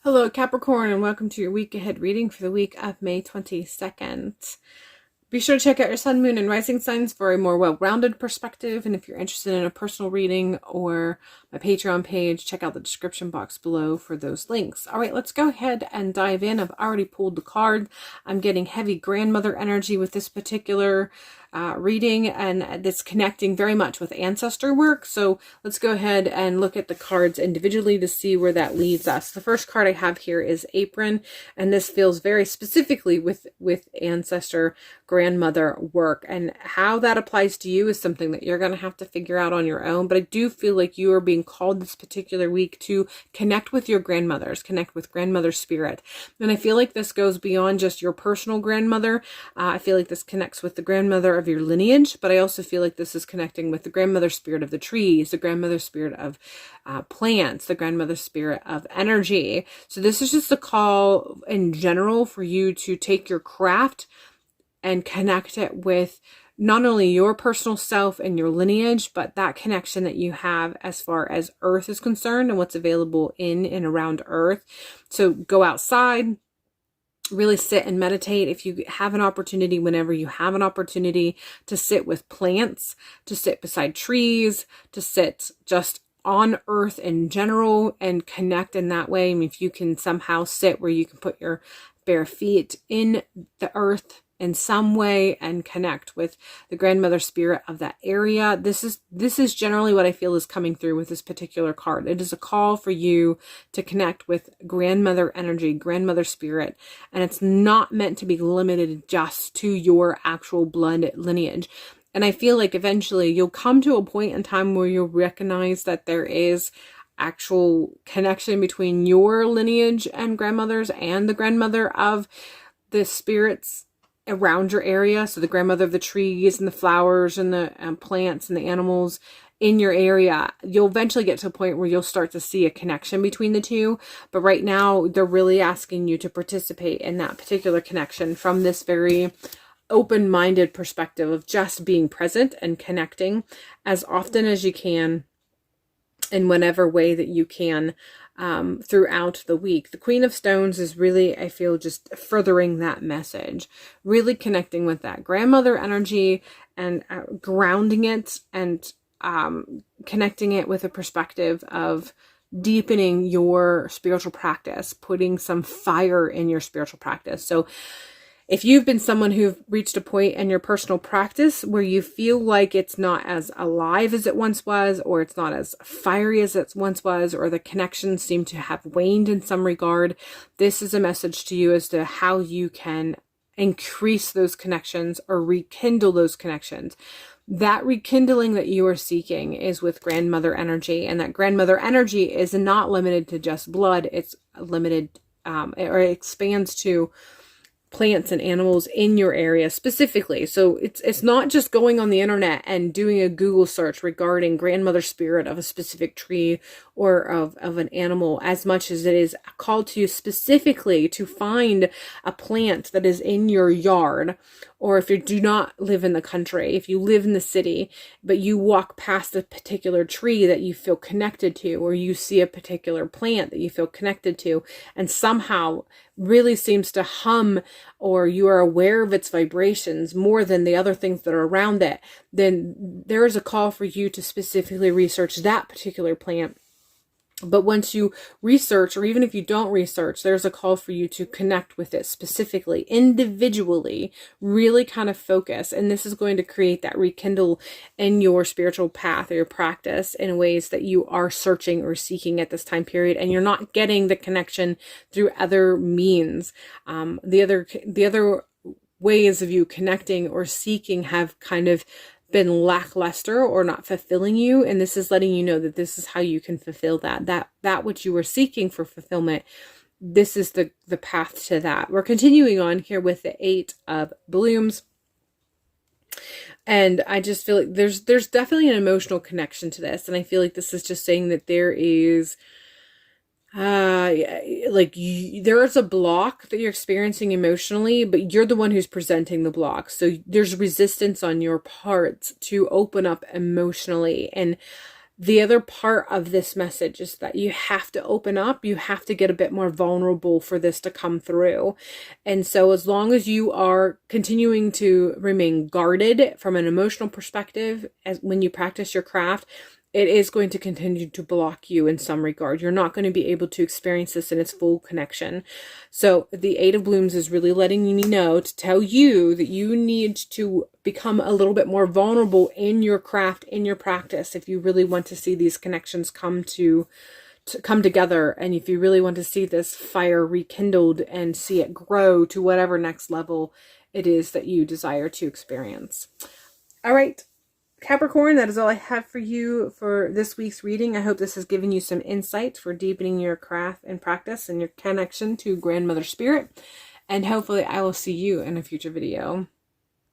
Hello, Capricorn, and welcome to your week ahead reading for the week of May 22nd. Be sure to check out your sun, moon, and rising signs for a more well-rounded perspective. And if you're interested in a personal reading or my Patreon page, check out the description box below for those links. All right, let's go ahead and dive in. I've already pulled the card. I'm getting heavy grandmother energy with this particular reading, and it's connecting very much with ancestor work. So let's go ahead and look at the cards individually to see where that leads us. The first card I have here is Apron, and this feels very specifically with ancestor grandmother work, and how that applies to you is something that you're going to have to figure out on your own. But I do feel like you are being called this particular week to connect with your grandmothers, connect with grandmother spirit. And I feel like this goes beyond just your personal grandmother. I feel like this connects with the grandmother of your lineage, but I also feel like this is connecting with the grandmother spirit of the trees, the grandmother spirit of plants, the grandmother spirit of energy. So this is just a call in general for you to take your craft and connect it with not only your personal self and your lineage, but that connection that you have as far as Earth is concerned and what's available in and around Earth. So go outside, really sit and meditate. If you have an opportunity, whenever you have an opportunity to sit with plants, to sit beside trees, to sit just on Earth in general and connect in that way. I mean, if you can somehow sit where you can put your bare feet in the earth in some way and connect with the grandmother spirit of that area. This is generally what I feel is coming through with this particular card. It is a call for you to connect with grandmother energy, grandmother spirit, and it's not meant to be limited just to your actual blood lineage. And I feel like eventually you'll come to a point in time where you'll recognize that there is actual connection between your lineage and grandmothers and the grandmother of the spirits around your area. So the grandmother of the trees and the flowers and the plants and the animals in your area. You'll eventually get to a point where you'll start to see a connection between the two. But right now, they're really asking you to participate in that particular connection from this very open-minded perspective of just being present and connecting as often as you can in whatever way that you can throughout the week. The Queen of Stones is really, I feel, just furthering that message, really connecting with that grandmother energy and grounding it and connecting it with a perspective of deepening your spiritual practice, putting some fire in your spiritual practice. So if you've been someone who've reached a point in your personal practice where you feel like it's not as alive as it once was, or it's not as fiery as it once was, or the connections seem to have waned in some regard, this is a message to you as to how you can increase those connections or rekindle those connections. That rekindling that you are seeking is with grandmother energy, and that grandmother energy is not limited to just blood. It's limited, or it expands to plants and animals in your area specifically. So it's not just going on the internet and doing a Google search regarding grandmother spirit of a specific tree or of an animal, as much as it is called to you specifically to find a plant that is in your yard. Or if you do not live in the country, if you live in the city, but you walk past a particular tree that you feel connected to, or you see a particular plant that you feel connected to, and somehow really seems to hum, or you are aware of its vibrations more than the other things that are around it, then there is a call for you to specifically research that particular plant. But once you research, or even if you don't research, there's a call for you to connect with it specifically, individually, really kind of focus. And this is going to create that rekindle in your spiritual path or your practice in ways that you are searching or seeking at this time period. And you're not getting the connection through other means. The other ways of you connecting or seeking have kind of been lackluster or not fulfilling you, and this is letting you know that this is how you can fulfill that which you were seeking for fulfillment. This is the path to that. We're continuing on here with the Eight of Blooms, and I just feel like there's definitely an emotional connection to this, and I feel like this is just saying that there is there is a block that you're experiencing emotionally, but you're the one who's presenting the block. So there's resistance on your part to open up emotionally. And The other part of this message is that you have to open up, you have to get a bit more vulnerable for this to come through. And so as long as you are continuing to remain guarded from an emotional perspective, as when you practice your craft, it is going to continue to block you in some regard. You're not going to be able to experience this in its full connection. So the Eight of Blooms is really letting you know, to tell you that you need to become a little bit more vulnerable in your craft, in your practice, if you really want to see these connections come together, and if you really want to see this fire rekindled and see it grow to whatever next level it is that you desire to experience. All right, Capricorn, that is all I have for you for this week's reading. I hope this has given you some insight for deepening your craft and practice and your connection to Grandmother Spirit. And hopefully I will see you in a future video.